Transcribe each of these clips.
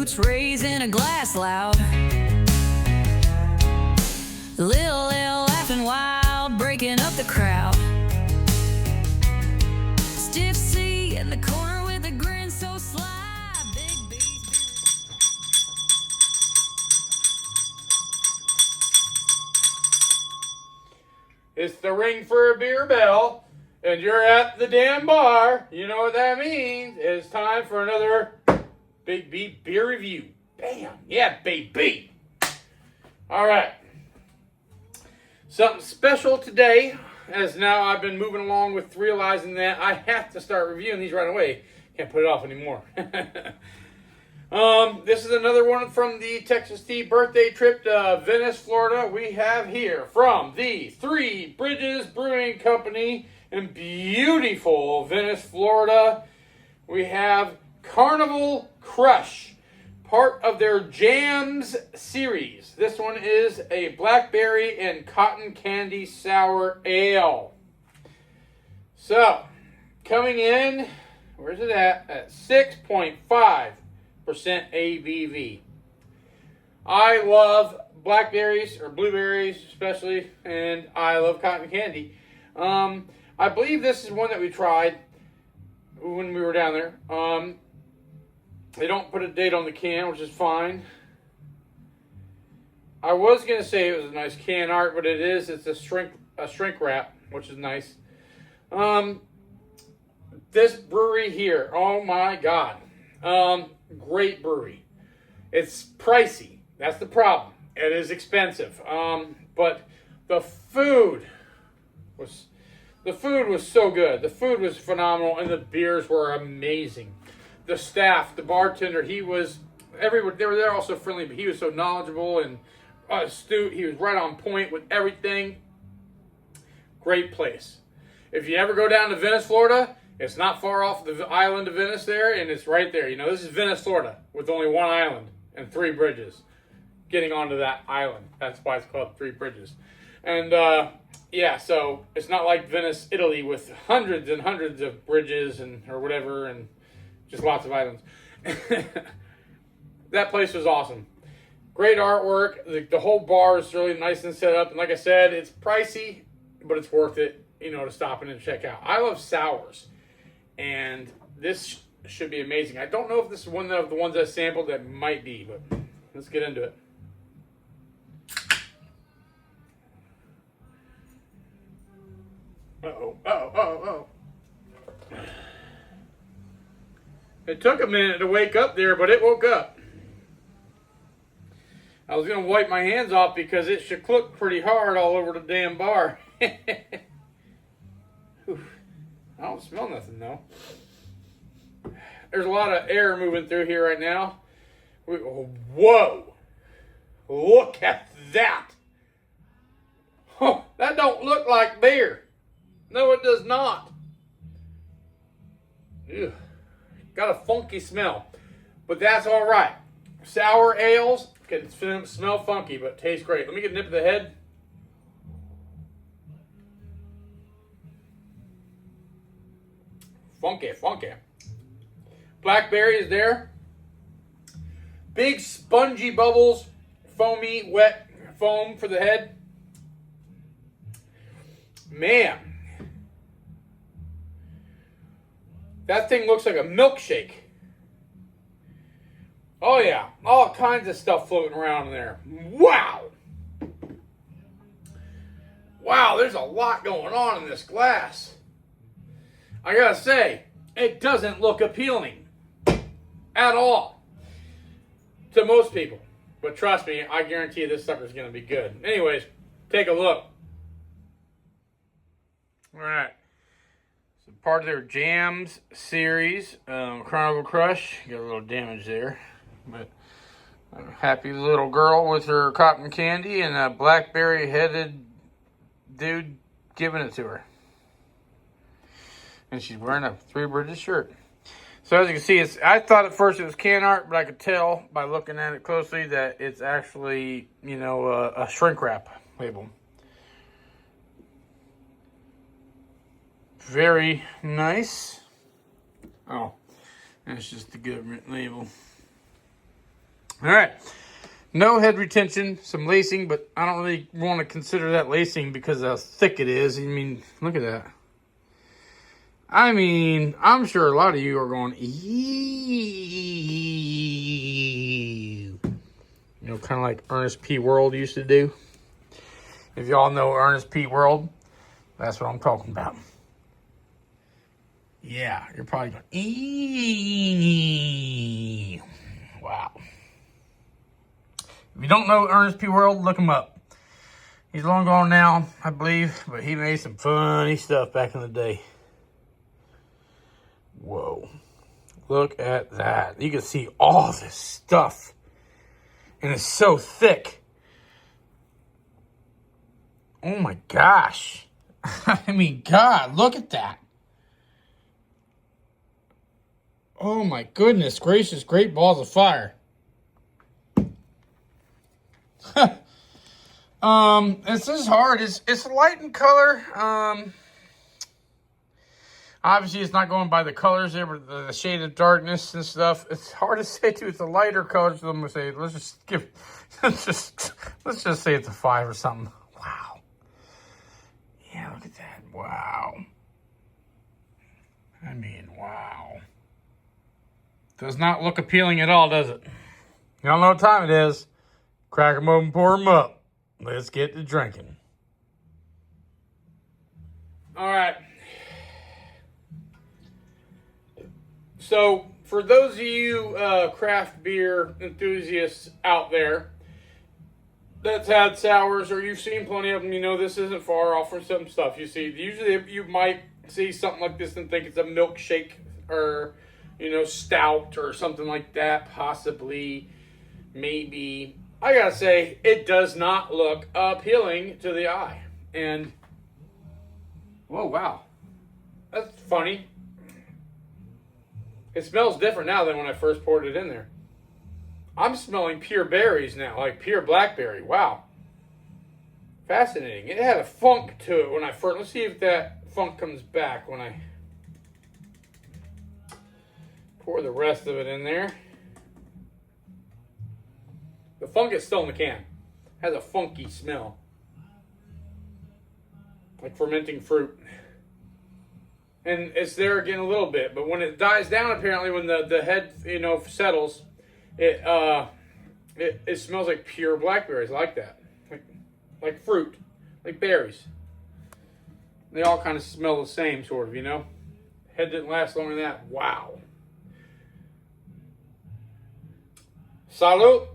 boots, raising a glass loud. Lil laughing wild, breaking up the crowd. Stiff C in the corner with a grin so sly. Big B's. It's the ring for a beer bell, and you're at the damn bar. You know what that means. It's time for another Big B beer review. Bam! Yeah, baby! All right. Something special today, as now I've been moving along with realizing that I have to start reviewing these right away. Can't put it off anymore. This is another one from the Texas Tea birthday trip to Venice, Florida. We have here from the Three Bridges Brewing Company in beautiful Venice, Florida. We have Carnival Crush, part of their Jamz series. This one is a Blackberry and Cotton Candy Sour Ale. So, coming in, where's it at? At 6.5% ABV. I love blackberries, or blueberries especially, and I love cotton candy. I believe this is one that we tried when we were down there. They don't put a date on the can, which is fine. I was going to say it was a nice can art, but it is. It's a shrink wrap, which is nice. This brewery here, oh my God. Great brewery. It's pricey. That's the problem. It is expensive. But the food was so good. The food was phenomenal, and the beers were amazing. The staff, the bartender, he was everywhere. They were there also friendly, but he was so knowledgeable and astute. He was right on point with everything. Great place. If you ever go down to Venice, Florida, it's not far off the island of Venice there, and it's right there. You know, this is Venice, Florida, with only one island and three bridges. Getting onto that island. That's why it's called Three Bridges. And, yeah, so it's not like Venice, Italy, with hundreds and hundreds of bridges or whatever, and just lots of islands. That place was awesome. Great artwork. The whole bar is really nice and set up. And like I said, it's pricey, but it's worth it, you know, to stop in and check out. I love sours. And this should be amazing. I don't know if this is one of the ones I sampled. That might be, but let's get into it. Uh-oh. It took a minute to wake up there, but it woke up. I was going to wipe my hands off because it should look pretty hard all over the damn bar. I don't smell nothing, though. There's a lot of air moving through here right now. Whoa! Look at that! Oh, that don't look like beer. No, it does not. Ew. Got a funky smell, but that's all right. Sour ales can smell funky, but taste great. Let me get a nip of the head. Funky. Blackberry is there. Big spongy bubbles, foamy, wet foam for the head. Man. That thing looks like a milkshake. Oh yeah, all kinds of stuff floating around in there. Wow. Wow, there's a lot going on in this glass. I gotta say, it doesn't look appealing at all to most people. But trust me, I guarantee you this sucker's gonna be good. Anyways, take a look. All right. Part of their Jamz series, Carnival Crush. Got a little damage there, but a happy little girl with her cotton candy and a blackberry-headed dude giving it to her. And she's wearing a Three Bridges shirt. So as you can see, I thought at first it was can art, but I could tell by looking at it closely that it's actually, you know, a shrink wrap label. Very nice. Oh, that's just the government label. All right. No head retention, some lacing, but I don't really want to consider that lacing because of how thick it is. I mean, look at that. I mean, I'm sure a lot of you are going, eee. You know, kind of like Ernest P. World used to do. If y'all know Ernest P. World, that's what I'm talking about. Yeah, you're probably going, eee. Wow. If you don't know Ernest P. World, look him up. He's long gone now, I believe, but he made some funny stuff back in the day. Whoa. Look at that. You can see all this stuff. And it's so thick. Oh my gosh. I mean, God, look at that. Oh my goodness gracious, great balls of fire. This is hard. It's light in color. Obviously it's not going by the colors there, but the shade of darkness and stuff. It's hard to say too. It's a lighter color, so I'm gonna say let's just say it's a 5 or something. Wow. Yeah, look at that. Wow. I mean, wow. Does not look appealing at all, does it? You don't know what time it is. Crack them open, pour them up. Let's get to drinking. All right. So, for those of you craft beer enthusiasts out there that's had sours or you've seen plenty of them, you know this isn't far off from some stuff you see. Usually you might see something like this and think it's a milkshake or, you know, stout or something like that, possibly, maybe. I gotta say, it does not look appealing to the eye. And, whoa, wow. That's funny. It smells different now than when I first poured it in there. I'm smelling pure berries now, like pure blackberry. Wow. Fascinating. It had a funk to it when I first... Let's see if that funk comes back when I pour the rest of it in there. The funk is still in the can. It has a funky smell. Like fermenting fruit. And it's there again a little bit. But when it dies down, apparently, when the head, you know, settles, it smells like pure blackberries. I like that. Like fruit. Like berries. They all kind of smell the same, sort of, you know. Head didn't last longer than that. Wow. Salud.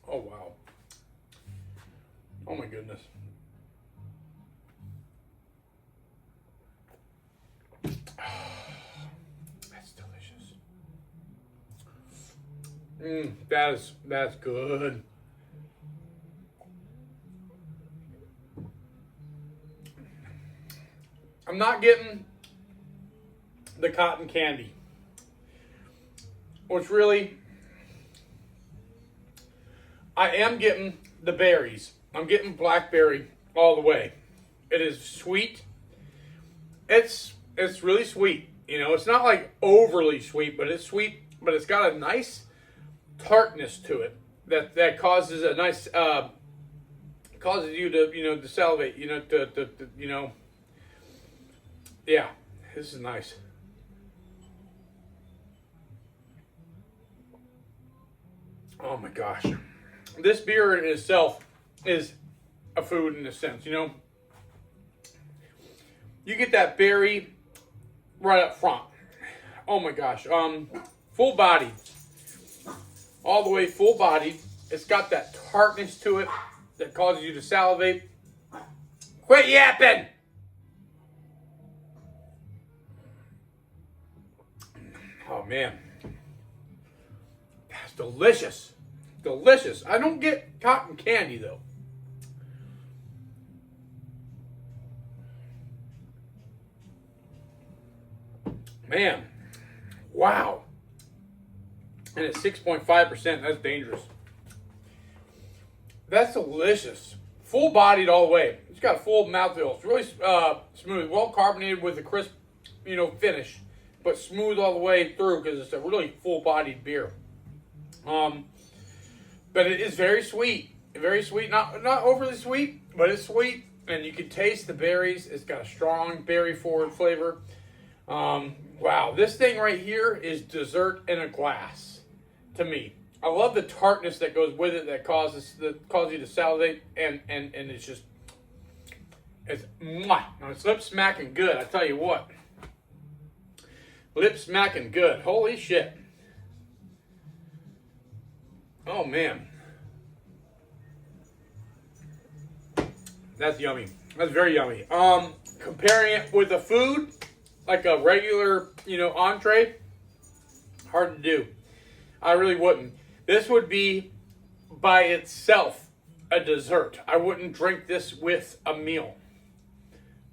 Oh, wow. Oh, my goodness. That's delicious. That's good. I'm not getting the cotton candy, which really... I am getting the berries. I'm getting blackberry all the way. It is sweet. It's really sweet. You know, it's not like overly sweet, but it's sweet. But it's got a nice tartness to it that causes a nice causes you to, you know, to salivate. You know, to you know. Yeah, this is nice. Oh my gosh. This beer in itself is a food in a sense, you know. You get that berry right up front. Oh my gosh. Full bodied. All the way full bodied. It's got that tartness to it that causes you to salivate. Quit yapping! Oh man. That's delicious. Delicious. I don't get cotton candy though. Man. Wow. And it's 6.5%. That's dangerous. That's delicious. Full bodied all the way. It's got a full mouthfeel. It's really smooth, well carbonated with a crisp, finish, but smooth all the way through because it's a really full-bodied beer. But it is very sweet, not overly sweet, but it's sweet, and you can taste the berries. It's got a strong berry-forward flavor. Wow, this thing right here is dessert in a glass to me. I love the tartness that goes with it that causes you to salivate, and it's just mwah. Now, it's lip smacking good. I tell you what, lip smacking good. Holy shit! Oh man, that's yummy. That's very yummy. Comparing it with a food like a regular, entree, hard to do. I really wouldn't. This would be by itself a dessert. I wouldn't drink this with a meal.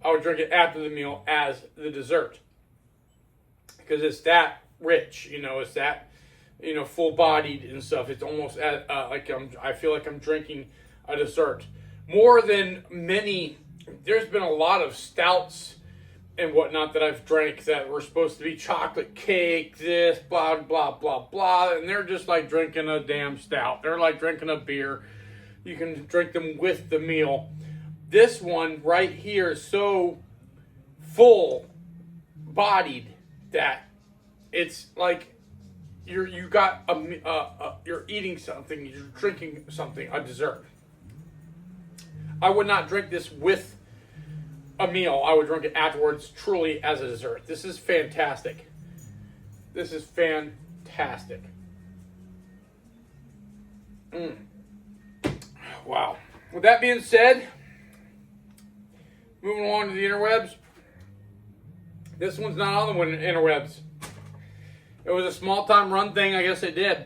I would drink it after the meal as the dessert because it's that rich. It's that full-bodied and stuff. It's almost I feel like I'm drinking a dessert more than many. There's been a lot of stouts and whatnot that I've drank that were supposed to be chocolate cake, this, blah, blah, blah, blah, and they're just like drinking a damn stout. They're like drinking a beer. You can drink them with the meal. This one right here is so full-bodied that it's like you're eating something, you're drinking something, a dessert. I would not drink this with a meal. I would drink it afterwards, truly as a dessert. This is fantastic. This is fantastic. Wow. With that being said, moving along to the interwebs. This one's not on the interwebs. It was a small-time run thing. I guess they did.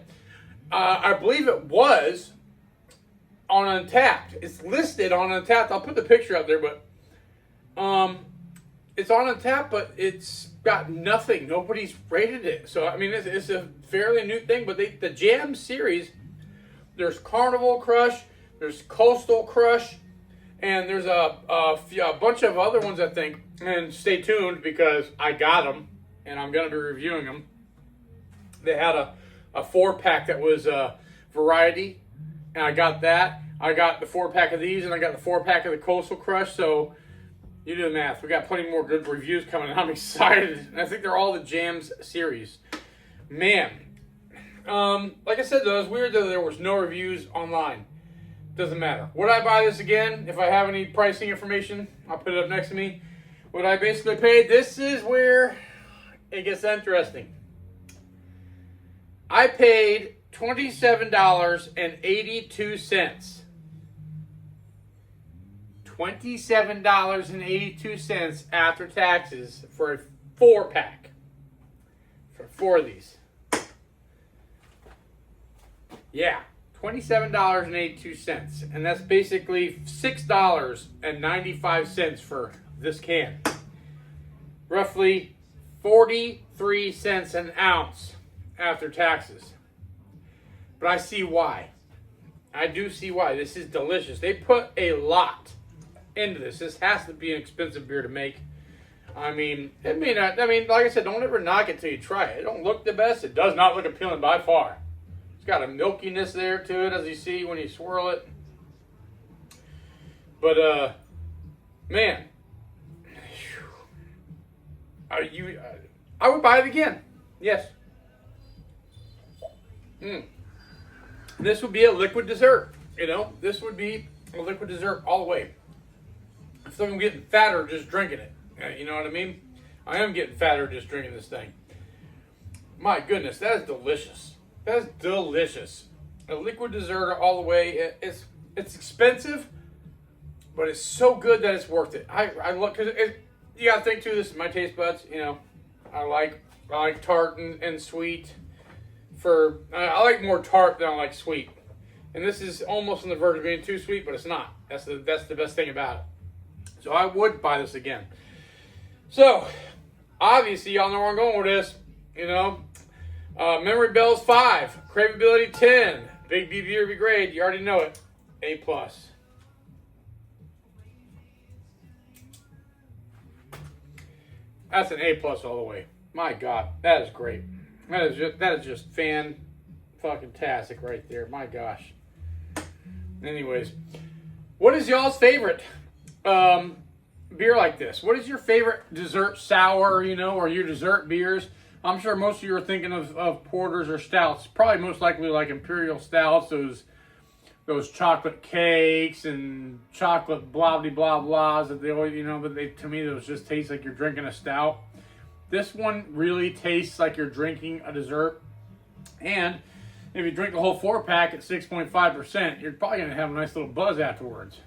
I believe it was on Untapped. It's listed on Untapped. I'll put the picture up there, but it's on Untapped, but it's got nothing. Nobody's rated it. So, I mean, it's a fairly new thing, but the Jamz series, there's Carnival Crush, there's Coastal Crush, and there's a bunch of other ones, I think. And stay tuned because I got them, and I'm going to be reviewing them. They had a 4-pack that was variety, and I got that. I got the 4-pack of these, and I got the 4-pack of the Coastal Crush, so you do the math. We got plenty more good reviews coming, and I'm excited. And I think they're all the Jamz series. Man. Like I said, though, it's weird that there was no reviews online. Doesn't matter. Would I buy this again? If I have any pricing information, I'll put it up next to me. Would I basically pay? This is where it gets interesting. I paid $27.82. $27.82 after taxes for a 4-pack. For 4 of these. Yeah, $27.82. And that's basically $6.95 for this can. Roughly 43 cents an ounce after taxes. But I see why. I do see why. This is delicious. They put a lot into this. This has to be an expensive beer to make. I mean, it may not. I mean, like I said, don't ever knock it till you try it. It don't look the best. It does not look appealing by far. It's got a milkiness there to it, as you see when you swirl it. But man, I would buy it again. Yes. This would be a liquid dessert. This would be a liquid dessert all the way. I feel like I'm getting fatter just drinking it. You know what I mean? I am getting fatter just drinking this thing. My goodness, that is delicious. That is delicious. A liquid dessert all the way. It's expensive, but it's so good that it's worth it. I look because you gotta think too. This is my taste buds. I like tart and sweet. I like more tart than I like sweet, and this is almost on the verge of being too sweet, but it's not. That's the best thing about it. So I would buy this again. So obviously y'all know where I'm going with this. Memory Bells 5, Craveability 10, Big B beer be grade. You already know it. A+. That's an A plus all the way. My God, that is great. That is just fan fucking tastic right there. My gosh. Anyways, what is y'all's favorite beer like this? What is your favorite dessert sour, or your dessert beers? I'm sure most of you are thinking of porters or stouts. Probably most likely like imperial stouts, those chocolate cakes and chocolate blah blah blah blahs that they always, but to me those just taste like you're drinking a stout. This one really tastes like you're drinking a dessert. And if you drink the whole 4-pack at 6.5%, you're probably going to have a nice little buzz afterwards.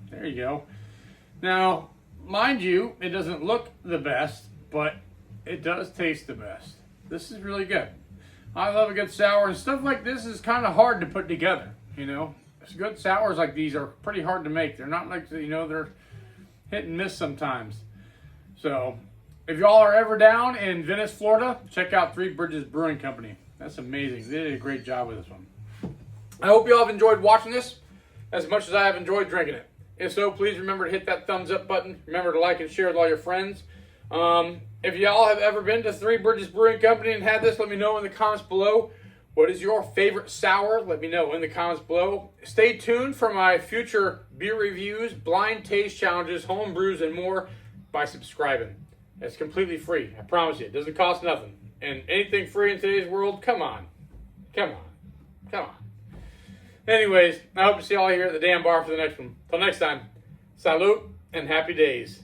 There you go. Now, mind you, it doesn't look the best, but it does taste the best. This is really good. I love a good sour, and stuff like this is kind of hard to put together, Good sours like these are pretty hard to make. They're not like, they're hit and miss sometimes. So, if y'all are ever down in Venice, Florida, check out Three Bridges Brewing Company. That's amazing. They did a great job with this one. I hope y'all have enjoyed watching this as much as I have enjoyed drinking it. If so, please remember to hit that thumbs up button. Remember to like and share with all your friends. If y'all have ever been to Three Bridges Brewing Company and had this, let me know in the comments below. What is your favorite sour? Let me know in the comments below. Stay tuned for my future beer reviews, blind taste challenges, home brews, and more by subscribing. It's completely free. I promise you. It doesn't cost nothing. And anything free in today's world, come on. Anyways, I hope to see y'all here at the damn bar for the next one. Till next time, salute and happy days.